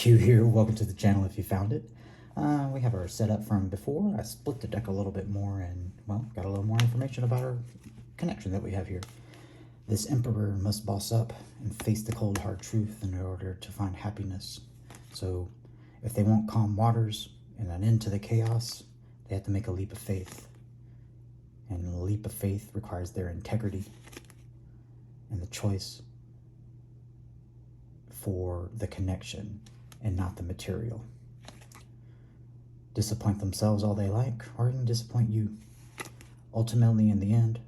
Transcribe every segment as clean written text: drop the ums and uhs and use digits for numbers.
Q here. Welcome to the channel if you found it. We have our setup from before. I split the deck a little bit more and, well, got a little more information about our connection that we have here. This emperor must boss up and face the cold hard truth in order to find happiness. So if they want calm waters and an end to the chaos, they have to make a leap of faith. And a leap of faith requires their integrity and the choice for the connection and not the material. Disappoint themselves all they like, or even disappoint you. Ultimately, in the end,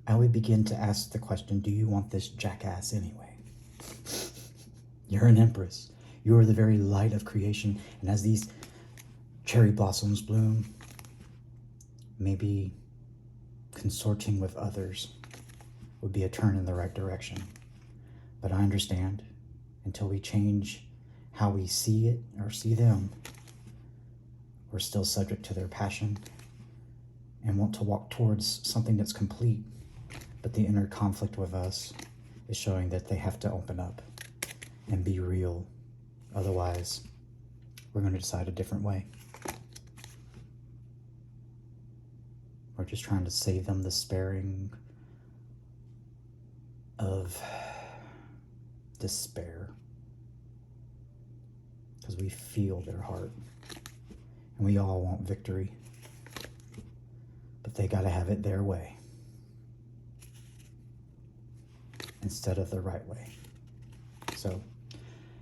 I would begin to ask the question, do you want this jackass anyway? You're an empress. You are the very light of creation, and as these cherry blossoms bloom, maybe consorting with others would be a turn in the right direction. But I understand, until we change how we see it or see them, we're still subject to their passion and want to walk towards something that's complete. But the inner conflict with us is showing that they have to open up and be real. Otherwise, we're going to decide a different way. We're just trying to save them the sparing of despair, because we feel their heart and we all want victory, but they got to have it their way instead of the right way. So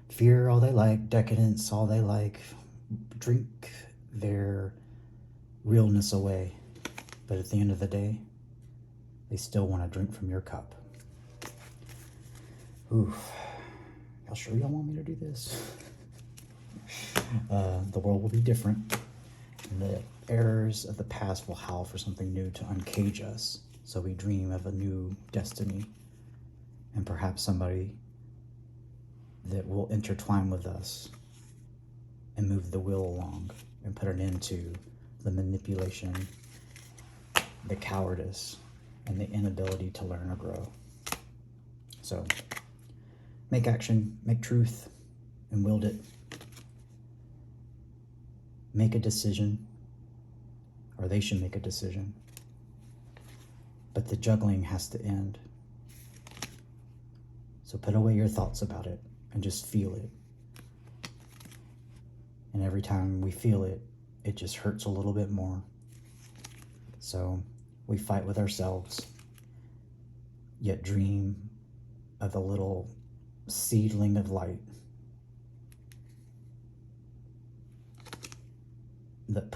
fear all they like, decadence all they like, drink their realness away, but at the end of the day, they still want to drink from your cup. Oof. Y'all sure y'all want me to do this? The world will be different, and the errors of the past will howl for something new to uncage us, so we dream of a new destiny, and perhaps somebody that will intertwine with us and move the wheel along and put an end to the manipulation, the cowardice, and the inability to learn or grow. So make action, make truth, and wield it. Make a decision, or they should make a decision. But the juggling has to end. So put away your thoughts about it and just feel it. And every time we feel it, it just hurts a little bit more. So we fight with ourselves, yet dream of the little seedling of light that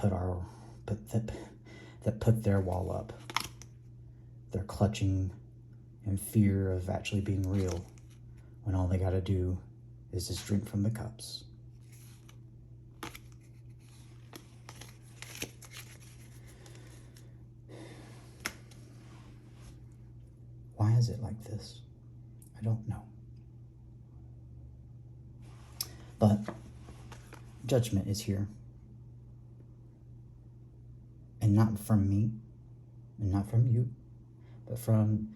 put their wall up. They're clutching in fear of actually being real, when all they got to do is just drink from the cups. Why is it like this? I don't know. But judgment is here. And not from me, and not from you, but from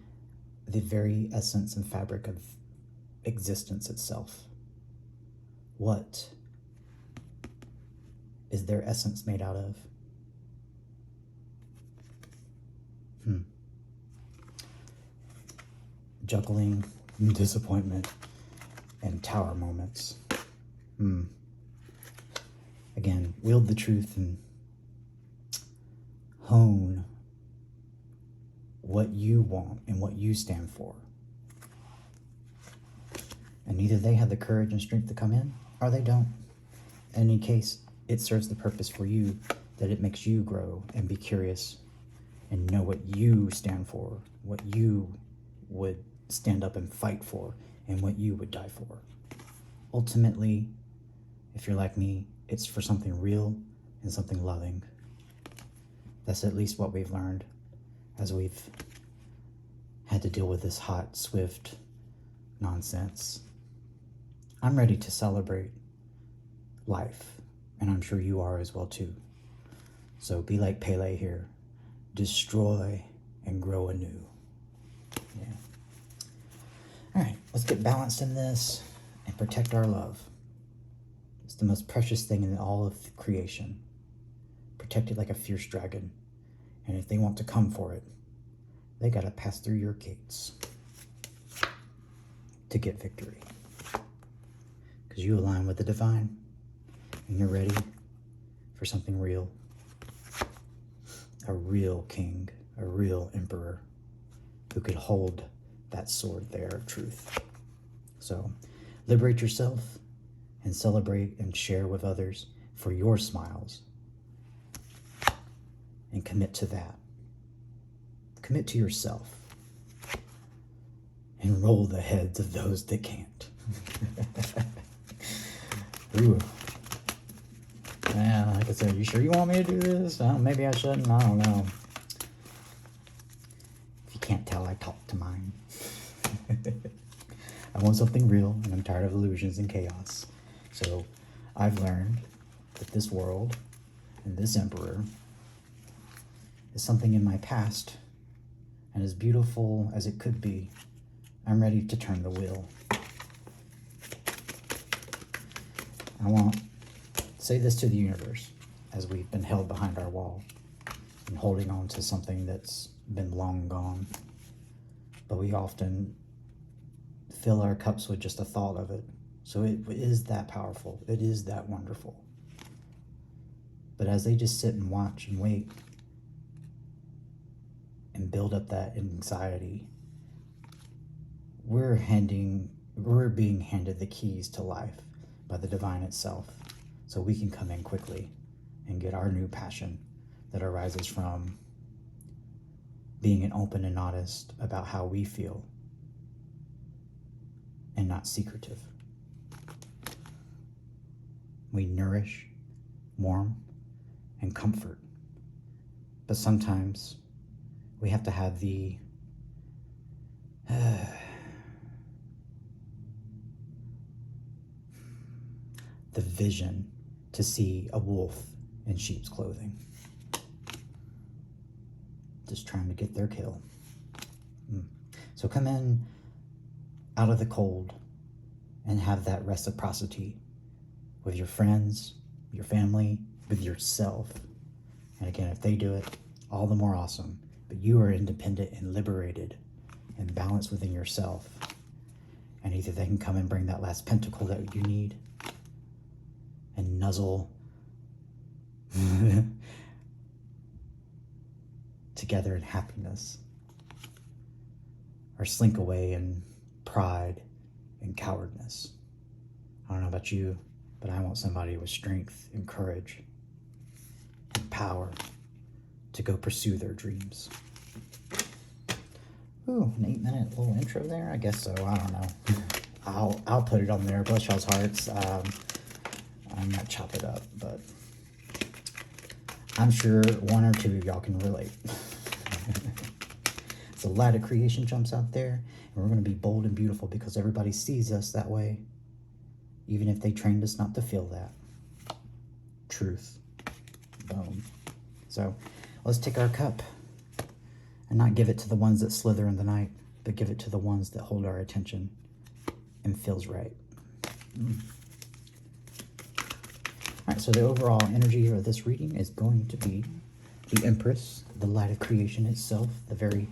the very essence and fabric of existence itself. What is their essence made out of? Juggling, disappointment, and tower moments. Again, wield the truth and hone what you want and what you stand for. And either they have the courage and strength to come in, or they don't. In any case, it serves the purpose for you, that it makes you grow and be curious and know what you stand for, what you would stand up and fight for, and what you would die for. Ultimately, if you're like me, it's for something real and something loving. That's at least what we've learned as we've had to deal with this hot, swift nonsense. I'm ready to celebrate life, and I'm sure you are as well too. So be like Pele here. Destroy and grow anew. Yeah. All right, let's get balanced in this. protect our love. It's the most precious thing in all of creation. Protect it like a fierce dragon. And if they want to come for it, they got to pass through your gates to get victory. Because you align with the divine and you're ready for something real. A real king, a real emperor who could hold that sword there of truth. So liberate yourself and celebrate and share with others for your smiles. And commit to that. Commit to yourself. And roll the heads of those that can't. Ooh. Yeah, like I said, you sure you want me to do this? Maybe I shouldn't. I don't know. If you can't tell, I talk to mine. I want something real, and I'm tired of illusions and chaos. So I've learned that this world and this emperor is something in my past, and as beautiful as it could be, I'm ready to turn the wheel. I want to say this to the universe as we've been held behind our wall and holding on to something that's been long gone. But we often fill our cups with just the thought of it. So it is that powerful. It is that wonderful. But as they just sit and watch and wait and build up that anxiety, we're being handed the keys to life by the divine itself, so we can come in quickly and get our new passion that arises from being an open and honest about how we feel and not secretive. We nourish, warm, and comfort, but sometimes we have to have the vision to see a wolf in sheep's clothing, just trying to get their kill. So come in out of the cold and have that reciprocity with your friends, your family, with yourself. And again, if they do it, all the more awesome. But you are independent and liberated and balanced within yourself. And either they can come and bring that last pentacle that you need and nuzzle together in happiness, or slink away in pride and cowardness. I don't know about you, but I want somebody with strength and courage and power to go pursue their dreams. Ooh, an 8-minute little intro there? I guess so. I don't know. I'll put it on there. Bless y'all's hearts. I might chop it up, but I'm sure one or two of y'all can relate. So light of creation jumps out there, and we're going to be bold and beautiful because everybody sees us that way, even if they trained us not to feel that. Truth. Boom. So let's take our cup and not give it to the ones that slither in the night, but give it to the ones that hold our attention and feels right. All right, so the overall energy of this reading is going to be the Empress, the light of creation itself, the very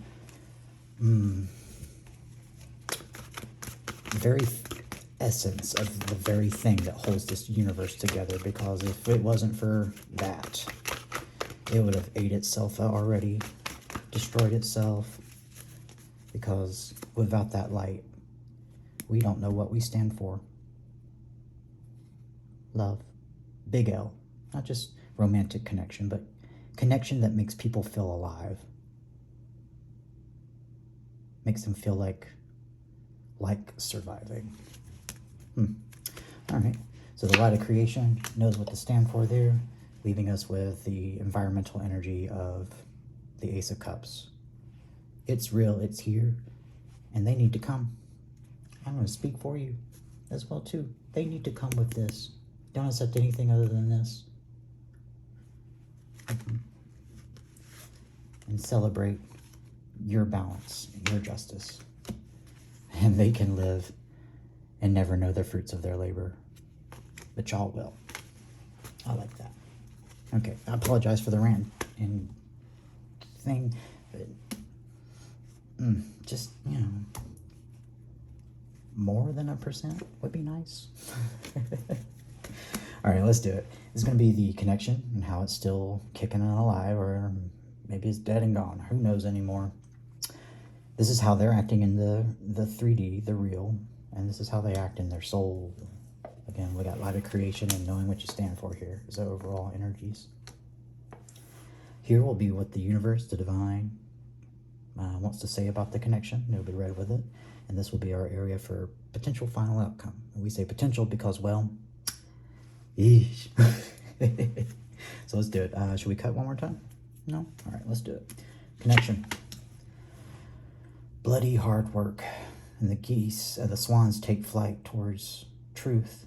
essence of the very thing that holds this universe together, because if it wasn't for that, it would have ate itself out already, destroyed itself, because without that light, we don't know what we stand for. Love. Big L. Not just romantic connection, but connection that makes people feel alive. Makes them feel like surviving. All right. So the light of creation knows what to stand for there, leaving us with the environmental energy of the Ace of Cups. It's real, it's here, and they need to come. I'm going to speak for you as well, too. They need to come with this. Don't accept anything other than this. And celebrate your balance and your justice. And they can live and never know the fruits of their labor. But y'all will. I like that. Okay, I apologize for the rant and thing, but just, you know, more than 1% would be nice. All right, let's do it. This is going to be the connection and how it's still kicking and alive, or maybe it's dead and gone. Who knows anymore? This is how they're acting in the 3D, the real, and this is how they act in their soul. Again, we got light of creation and knowing what you stand for here is the overall energies. Here will be what the universe, the divine, wants to say about the connection. It'll be read with it. And this will be our area for potential final outcome. And we say potential because, well, eesh. So let's do it. Should we cut one more time? No? All right, let's do it. Connection. Bloody hard work. And the geese, the swans take flight towards truth.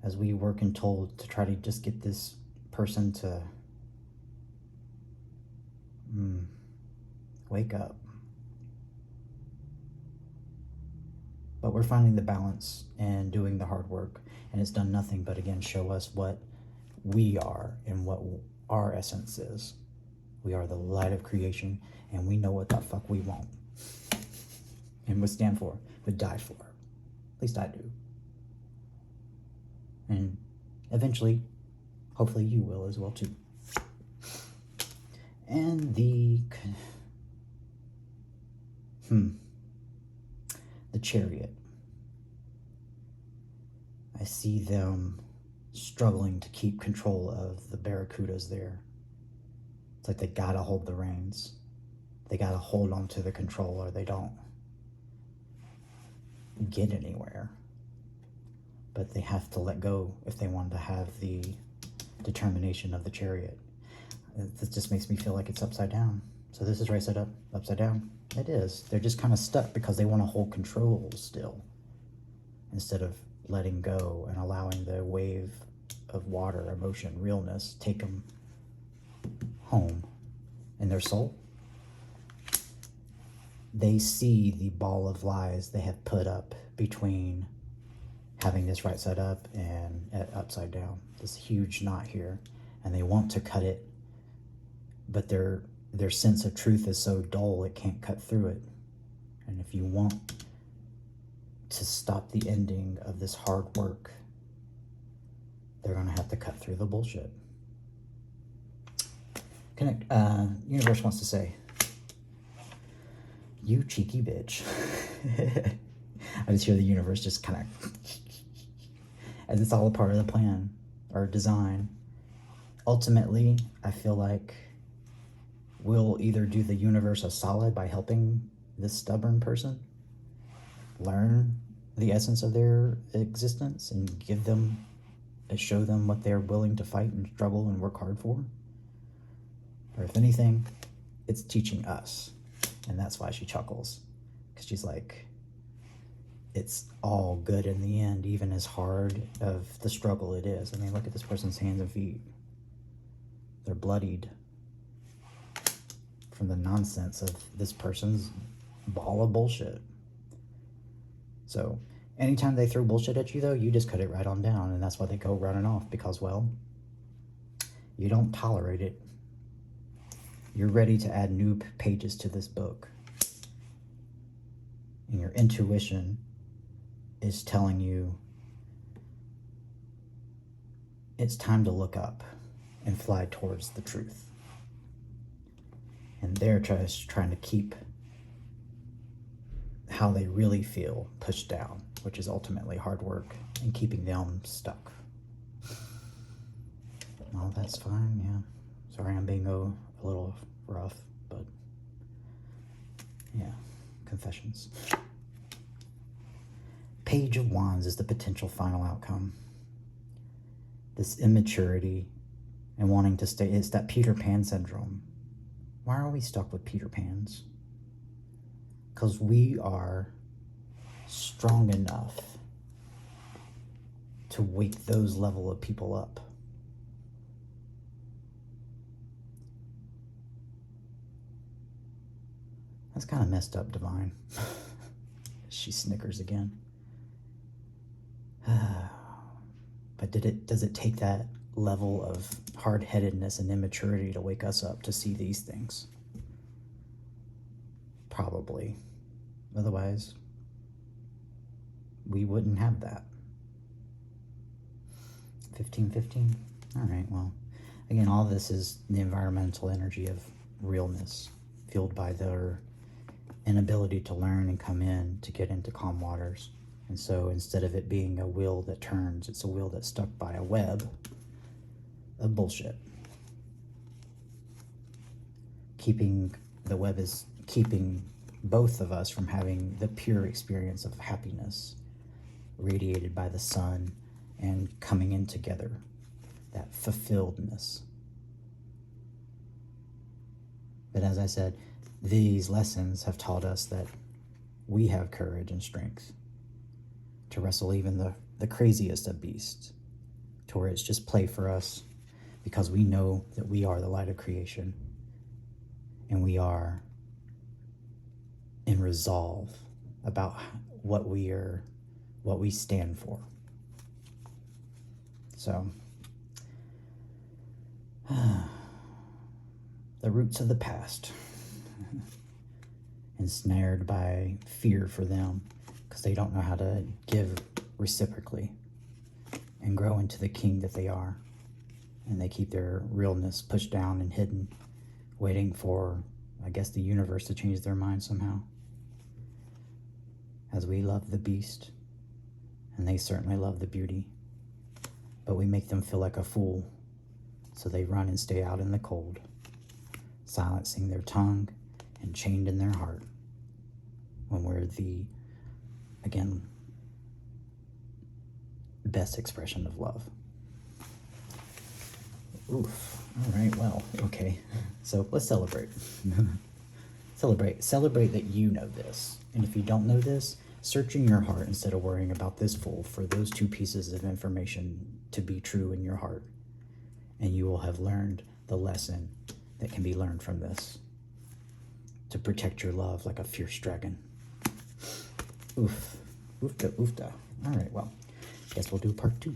As we work and told to try to just get this person to wake up. But we're finding the balance and doing the hard work, and it's done nothing but, again, show us what we are and what our essence is. We are the light of creation, and we know what the fuck we want and would stand for, would die for. At least I do. And eventually, hopefully you will as well too. And the Chariot. I see them struggling to keep control of the barracudas there. It's like they gotta hold the reins. They gotta hold on to the control or they don't get anywhere. But they have to let go if they want to have the determination of the Chariot. This just makes me feel like it's upside down. So this is right side up, upside down. It is. They're just kind of stuck because they want to hold control still, instead of letting go and allowing the wave of water, emotion, realness take them home in their soul. They see the ball of lies they have put up between having this right side up and upside down, this huge knot here, and they want to cut it, but their sense of truth is so dull it can't cut through it. And if you want to stop the ending of this hard work, they're going to have to cut through the bullshit. Universe wants to say, you cheeky bitch. I just hear the universe just kind of, as it's all a part of the plan or design. Ultimately, I feel like we'll either do the universe a solid by helping this stubborn person learn the essence of their existence and give them, show them what they're willing to fight and struggle and work hard for. Or if anything, it's teaching us. And that's why she chuckles. Because she's like, it's all good in the end, even as hard of the struggle it is. I mean, look at this person's hands and feet. They're bloodied from the nonsense of this person's ball of bullshit. So anytime they throw bullshit at you, though, you just cut it right on down. And that's why they go running off, because, well, you don't tolerate it. You're ready to add new pages to this book. And your intuition is telling you it's time to look up and fly towards the truth. And they're just trying to keep how they really feel pushed down, which is ultimately hard work and keeping them stuck. Oh, that's fine, yeah. Sorry I'm being a little rough, but yeah, confessions. Page of Wands is the potential final outcome. This immaturity and wanting to stay, it's that Peter Pan syndrome. Why are we stuck with Peter Pans? Because we are strong enough to wake those level of people up. That's kind of messed up, Divine. She snickers again. But does it take that level of hard-headedness and immaturity to wake us up to see these things? Probably. Otherwise, we wouldn't have that. 1515. All right, well, again, all this is the environmental energy of realness, fueled by their inability to learn and come in to get into calm waters. And so instead of it being a wheel that turns, it's a wheel that's stuck by a web of bullshit. The web is keeping both of us from having the pure experience of happiness radiated by the sun and coming in together, that fulfilledness. But as I said, these lessons have taught us that we have courage and strength to wrestle even the craziest of beasts, to where it's just play for us, because we know that we are the light of creation, and we are in resolve about what we stand for. So, the roots of the past, ensnared by fear for them, because they don't know how to give reciprocally and grow into the king that they are. And they keep their realness pushed down and hidden, waiting for, I guess, the universe to change their mind somehow. As we love the beast, and they certainly love the beauty, but we make them feel like a fool, so they run and stay out in the cold, silencing their tongue and chained in their heart, when we're the, again, best expression of love. Oof. All right, well, okay. So let's celebrate. Celebrate that you know this. And if you don't know this, search in your heart instead of worrying about this fool for those two pieces of information to be true in your heart. And you will have learned the lesson that can be learned from this, to protect your love like a fierce dragon. Oof. Oofta, oofta. All right, well, guess we'll do part 2.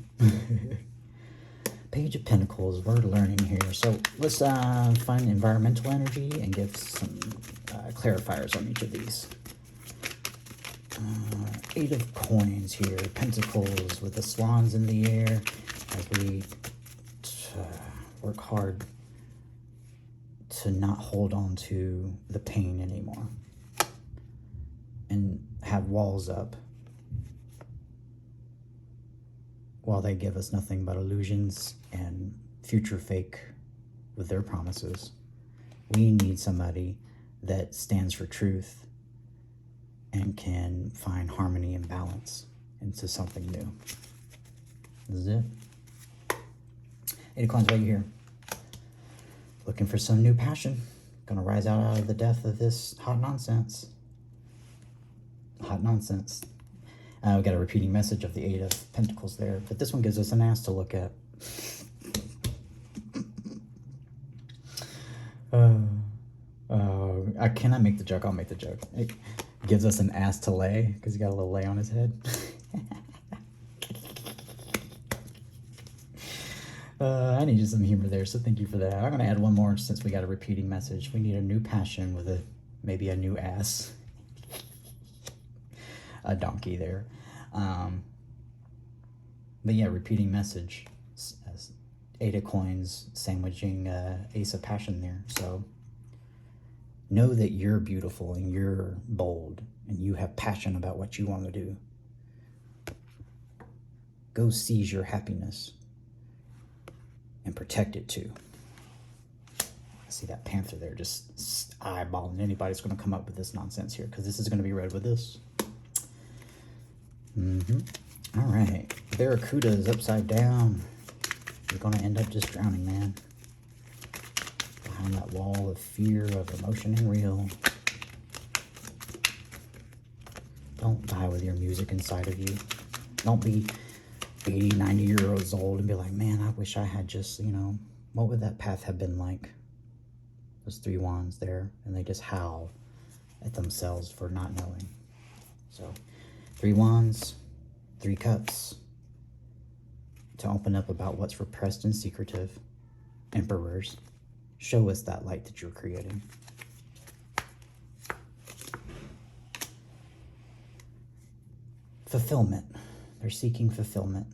Page of Pentacles, we're learning here. So let's find environmental energy and give some clarifiers on each of these. 8 of Coins here, Pentacles with the swans in the air, as we work hard to not hold on to the pain anymore and have walls up while they give us nothing but illusions and future fake with their promises. We need somebody that stands for truth and can find harmony and balance into something new. This is it. 8 of Coins right here. Looking for some new passion. Gonna rise out of the depth of this hot nonsense. Hot nonsense. We got a repeating message of the 8 of Pentacles there, but this one gives us an ass to look at. I cannot make the joke. I'll make the joke. It gives us an ass to lay because he got a little lay on his head. I needed some humor there, so thank you for that. I'm going to add one more since we got a repeating message. We need a new passion with maybe a new ass. A donkey there. But yeah, repeating message. As 8 of Coins sandwiching Ace of Passion there. So know that you're beautiful and you're bold and you have passion about what you want to do. Go seize your happiness and protect it too. I see that panther there just eyeballing anybody that's going to come up with this nonsense here, because this is going to be read with this. All right. Barracuda is upside down. You're going to end up just drowning, man. Behind that wall of fear, of emotion, and real. Don't die with your music inside of you. Don't be 80, 90 years old and be like, man, I wish I had just, what would that path have been like? Those 3 wands there, and they just howl at themselves for not knowing. So 3 wands, 3 cups. To open up about what's repressed and secretive. Emperors. Show us that light that you're creating. Fulfillment. They're seeking fulfillment.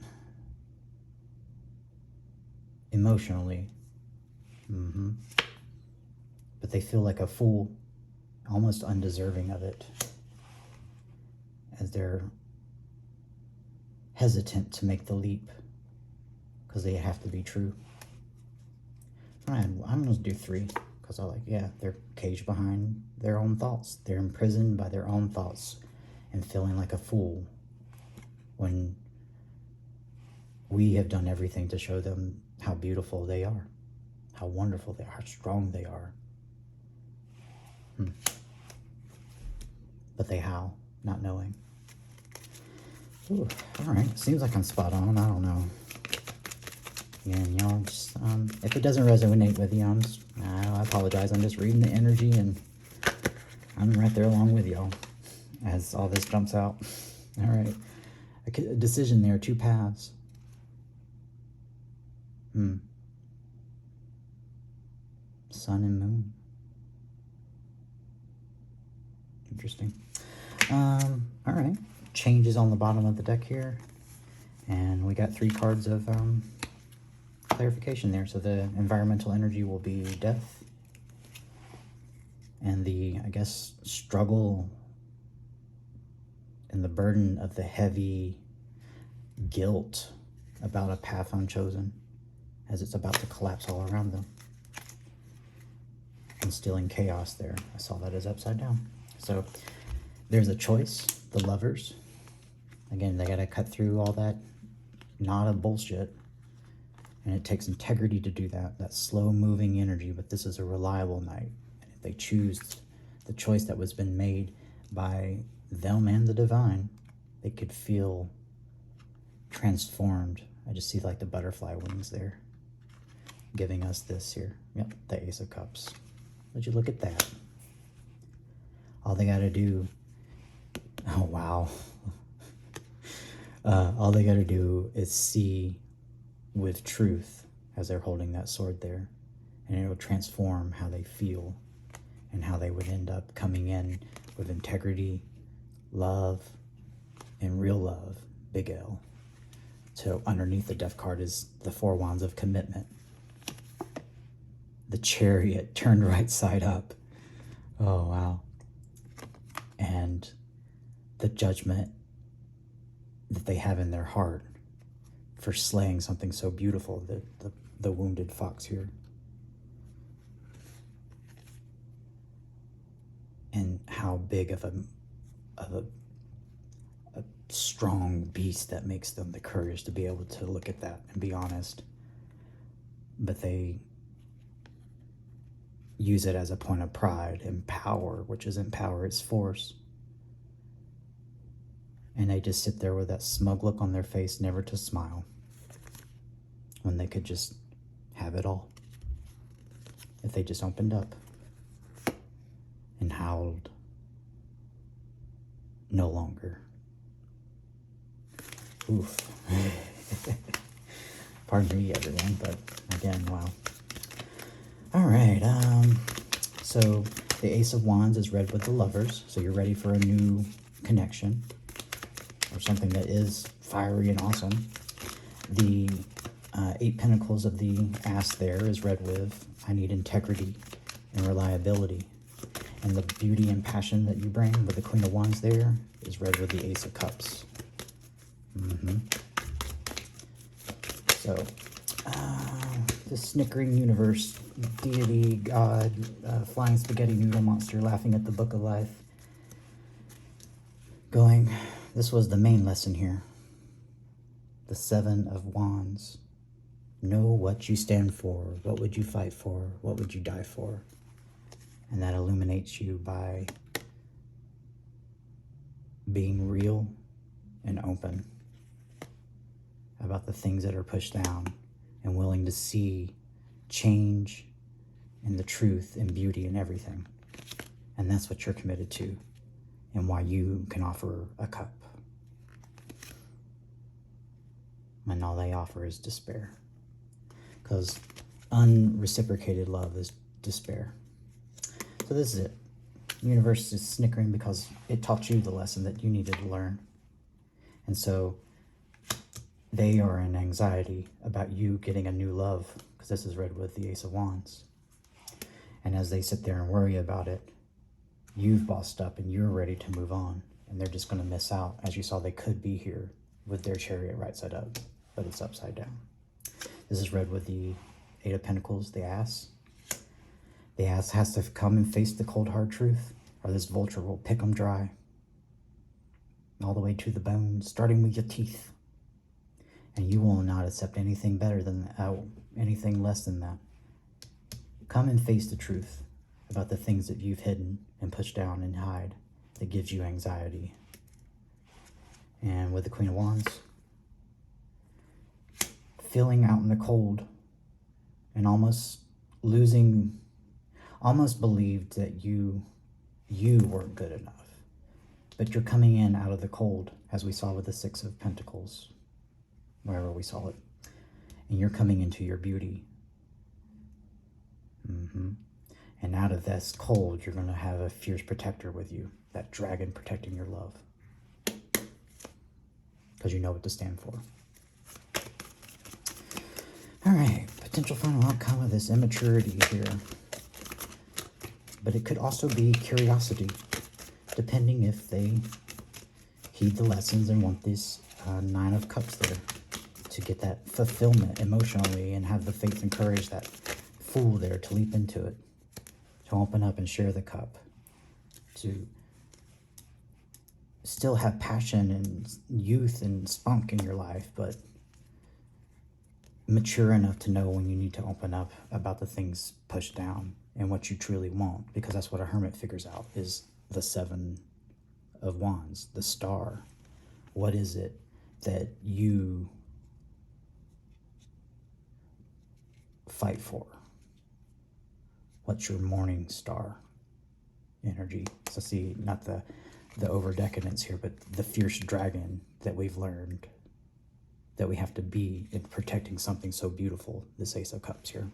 Emotionally. But they feel like a fool, almost undeserving of it, as they're hesitant to make the leap because they have to be true. I'm going to do 3 because they're caged behind their own thoughts. They're imprisoned by their own thoughts and feeling like a fool when we have done everything to show them how beautiful they are, how wonderful they are, how strong they are. But they howl, not knowing. Ooh, all right, seems like I'm spot on. I don't know. And y'all just, if it doesn't resonate with you, I apologize. I'm just reading the energy and I'm right there along with y'all as all this jumps out. All right, a decision there, 2 paths. Sun and moon. Interesting. All right, changes on the bottom of the deck here, and we got 3 cards of clarification there. So the environmental energy will be death, and the, I guess, struggle and the burden of the heavy guilt about a path unchosen as it's about to collapse all around them. Instilling chaos there. I saw that as upside down. So there's a choice, the Lovers. Again, they got to cut through all that knot of bullshit. And it takes integrity to do that. That slow moving energy, but this is a reliable knight. And if they choose the choice that was been made by them and the divine, they could feel transformed. I just see like the butterfly wings there, giving us this here. Yep, the Ace of Cups. Would you look at that? All they got to do, oh wow. All they got to do is see with truth as they're holding that sword there, and it will transform how they feel and how they would end up coming in with integrity, love, and real love, big L. So underneath the Death card is the 4 wands of commitment. The Chariot turned right side up. Oh, wow. And the judgment that they have in their heart for slaying something so beautiful, the wounded fox here. And how big of a strong beast that makes them the courage to be able to look at that and be honest. But they use it as a point of pride and power, which is empower its force. And they just sit there with that smug look on their face, never to smile, when they could just have it all if they just opened up and howled no longer. Oof. Pardon me, everyone, but again, wow. All right, so the Ace of Wands is read with the Lovers, so you're ready for a new connection or something that is fiery and awesome. The 8 Pentacles of the Ass there is read with, I need integrity and reliability. And the beauty and passion that you bring with the Queen of Wands there is read with the Ace of Cups. So, the snickering universe, deity, God, flying spaghetti noodle monster laughing at the book of life. Going, this was the main lesson here. The 7 of Wands. Know what you stand for. What would you fight for? What would you die for? And that illuminates you by being real and open about the things that are pushed down and willing to see change and the truth and beauty in everything. And that's what you're committed to and why you can offer a cup when all they offer is despair. Because unreciprocated love is despair. So this is it. The universe is snickering because it taught you the lesson that you needed to learn. And so they are in anxiety about you getting a new love, because this is read with the Ace of Wands. And as they sit there and worry about it, you've bossed up and you're ready to move on. And they're just going to miss out. As you saw, they could be here with their Chariot right side up, but it's upside down. This is read with the Eight of Pentacles, the Ass. The Ass has to come and face the cold hard truth, or this vulture will pick them dry. All the way to the bone, starting with your teeth. And you will not accept anything better than that, anything less than that. Come and face the truth about the things that you've hidden and pushed down and hide that gives you anxiety. And with the Queen of Wands, feeling out in the cold and almost believed that you weren't good enough. But you're coming in out of the cold, as we saw with the Six of Pentacles, wherever we saw it. And you're coming into your beauty. And out of this cold, you're going to have a fierce protector with you, that dragon protecting your love. Because you know what to stand for. All right, potential final outcome of this immaturity here. But it could also be curiosity, depending if they heed the lessons and want this Nine of Cups there to get that fulfillment emotionally and have the faith and courage, that Fool there to leap into it, to open up and share the cup, to still have passion and youth and spunk in your life, but mature enough to know when you need to open up about the things pushed down and what you truly want, because that's what a hermit figures out, is the Seven of Wands, the star. What is it that you fight for? What's your morning star energy? So see, not the over decadence here, but the fierce dragon that we've learned that we have to be in protecting something so beautiful, this Ace of Cups here.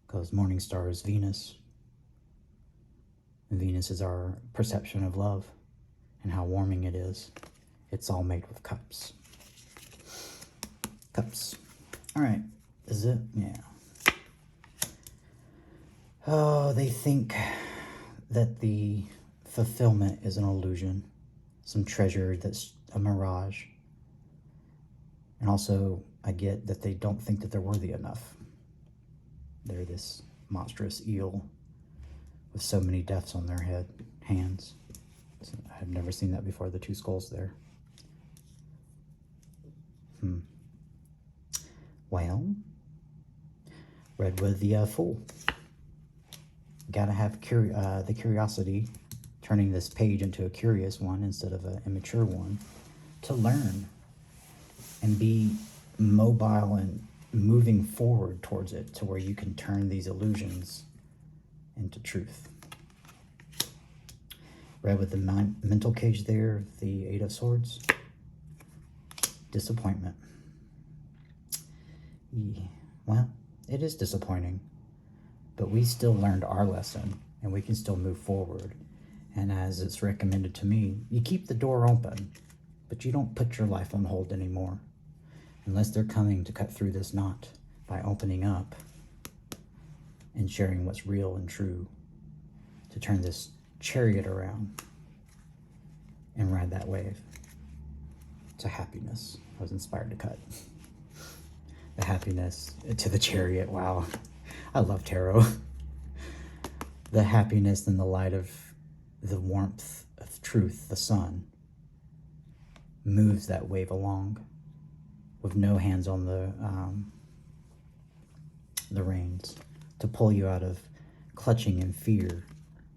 Because morning star is Venus. And Venus is our perception of love and how warming it is. It's all made with cups. Cups. All right, is it? Yeah. Oh, they think that the fulfillment is an illusion, some treasure that's a mirage. And also, I get that they don't think that they're worthy enough. They're this monstrous eel with so many deaths on their hands. So I've never seen that before, the two skulls there. Well, read with the Fool. Gotta have the curiosity, turning this page into a curious one instead of an immature one, to learn and be mobile and moving forward towards it, to where you can turn these illusions into truth. Read with the mental cage there, the Eight of Swords. Disappointment. Well, it is disappointing. But we still learned our lesson, and we can still move forward. And as it's recommended to me, you keep the door open, but you don't put your life on hold anymore. Unless they're coming to cut through this knot by opening up and sharing what's real and true, to turn this chariot around and ride that wave to happiness. I was inspired to cut. The happiness to the chariot, wow. I love tarot. The happiness and the light of the warmth of truth, the sun, moves that wave along with no hands on the reins, to pull you out of clutching in fear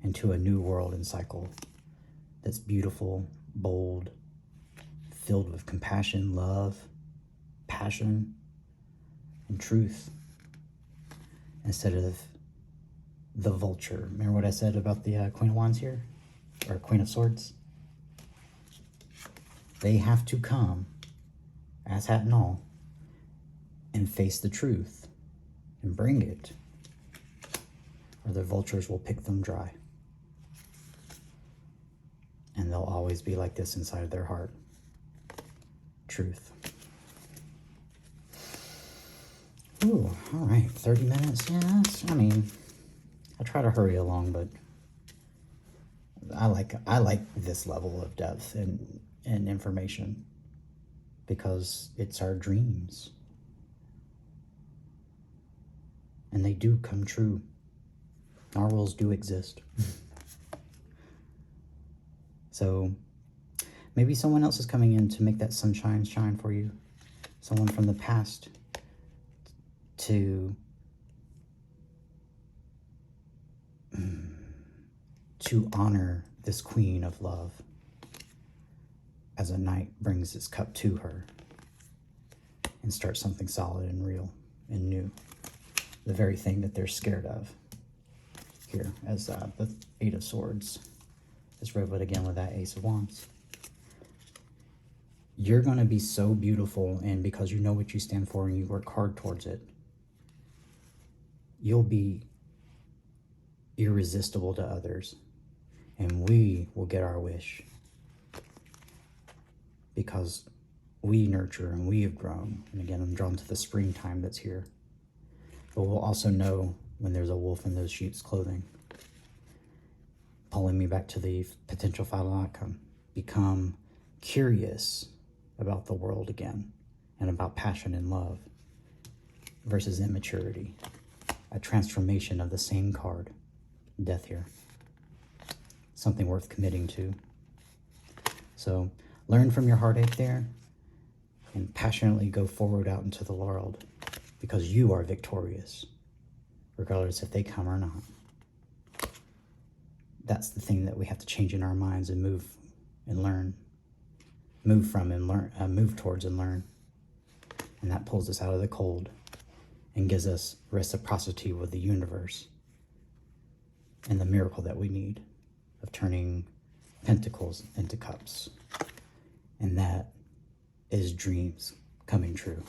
into a new world and cycle that's beautiful, bold, filled with compassion, love, passion, and truth. Instead of the vulture. Remember what I said about the Queen of Wands here? Or Queen of Swords? They have to come ass hat and all, and face the truth and bring it, or the vultures will pick them dry. And they'll always be like this inside of their heart. Truth. Ooh, all right, 30 minutes. Yeah, I mean, I try to hurry along, but I like this level of depth and information, because it's our dreams. And they do come true. Narwhals do exist. So maybe someone else is coming in to make that sunshine shine for you. Someone from the past to honor this queen of love as a knight brings his cup to her and starts something solid and real and new. The very thing that they're scared of. Here, as the Eight of Swords is revealed again with that Ace of Wands. You're going to be so beautiful, and because you know what you stand for and you work hard towards it, you'll be irresistible to others, and we will get our wish because we nurture and we have grown. And again, I'm drawn to the springtime that's here. But we'll also know when there's a wolf in those sheep's clothing. Pulling me back to the potential final outcome. Become curious about the world again and about passion and love versus immaturity. A transformation of the same card. Death here. Something worth committing to. So learn from your heartache there and passionately go forward out into the world, because you are victorious, regardless if they come or not. That's the thing that we have to change in our minds and move and learn. Move from and learn, move towards and learn. And that pulls us out of the cold and gives us reciprocity with the universe and the miracle that we need of turning pentacles into cups. And that is dreams coming true.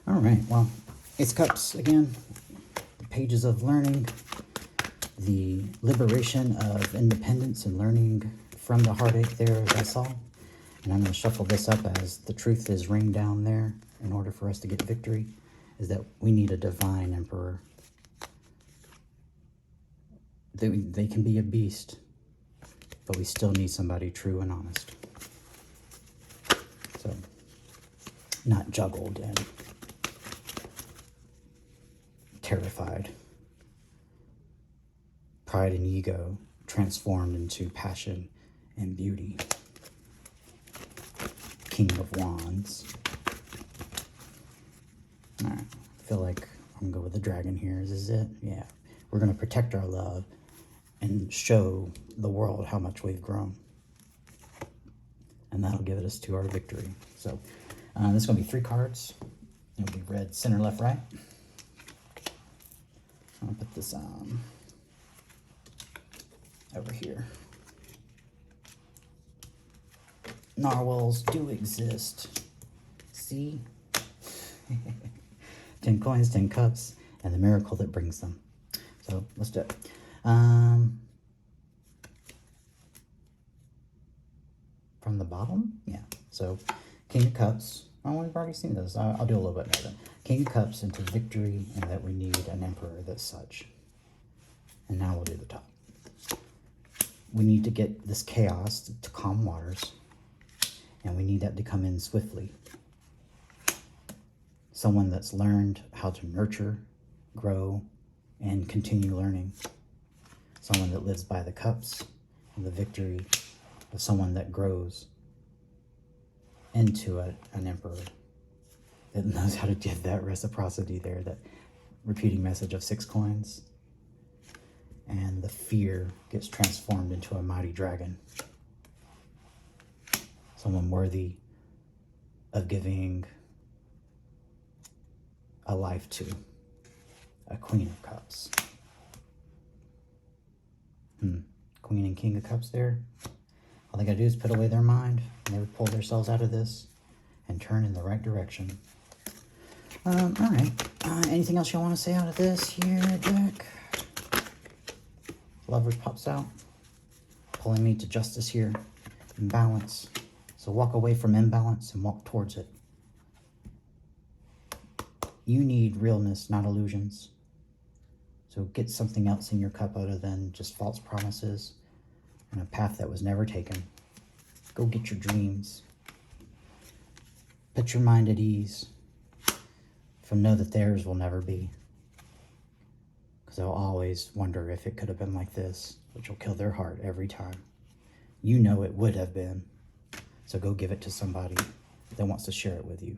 All right, well, it's cups again, the pages of learning, the liberation of independence and learning from the heartache there, as I saw. And I'm going to shuffle this up as the truth is rained down there in order for us to get victory, is that we need a divine emperor. They can be a beast, but we still need somebody true and honest. So, not juggled and terrified. Pride and ego transformed into passion and beauty. King of Wands. All right, I feel like I'm gonna go with the dragon here. Is this it? Yeah. We're gonna protect our love and show the world how much we've grown. And that'll give us to our victory. So this is gonna be 3 cards. It'll be red, center, left, right. I'll put this over here. Narwhals do exist. See? 10 coins, 10 cups, and the miracle that brings them. So let's do it. From the bottom? Yeah. So King of Cups. Oh, we've already seen this. I'll do a little bit more then. King of Cups into victory, and that we need an emperor that's such. And now we'll do the top. We need to get this chaos to calm waters, and we need that to come in swiftly. Someone that's learned how to nurture, grow, and continue learning. Someone that lives by the cups and the victory of someone that grows into an emperor that knows how to give that reciprocity there, that repeating message of 6 coins. And the fear gets transformed into a mighty dragon. Someone worthy of giving a life to. A Queen of Cups. Queen and King of Cups there. All they gotta do is put away their mind, and they would pull themselves out of this and turn in the right direction. All right. Anything else y'all want to say out of this here, deck? Lovers pops out, pulling me to justice here. Imbalance. So walk away from imbalance and walk towards it. You need realness, not illusions. So get something else in your cup other than just false promises and a path that was never taken. Go get your dreams. Put your mind at ease. Know that theirs will never be. Because they'll always wonder if it could have been like this, which will kill their heart every time. You know it would have been. So go give it to somebody that wants to share it with you.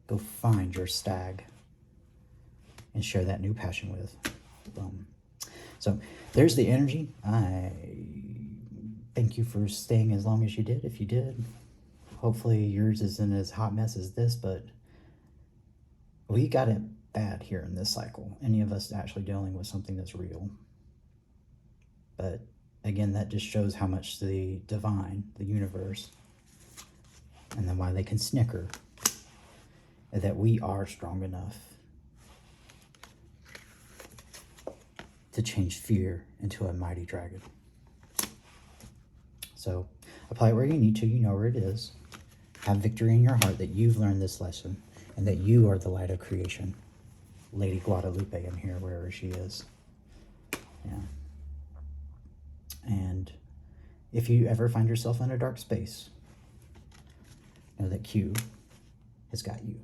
Go find your stag and share that new passion with. Boom. So there's the energy. I thank you for staying as long as you did, if you did. Hopefully yours isn't as hot mess as this, but we got it bad here in this cycle. Any of us actually dealing with something that's real. But again, that just shows how much the divine, the universe, and then why they can snicker, that we are strong enough to change fear into a mighty dragon. So apply it where you need to. You know where it is. Have victory in your heart that you've learned this lesson and that you are the light of creation. Lady Guadalupe in here, wherever she is. Yeah. And if you ever find yourself in a dark space, know that Q has got you.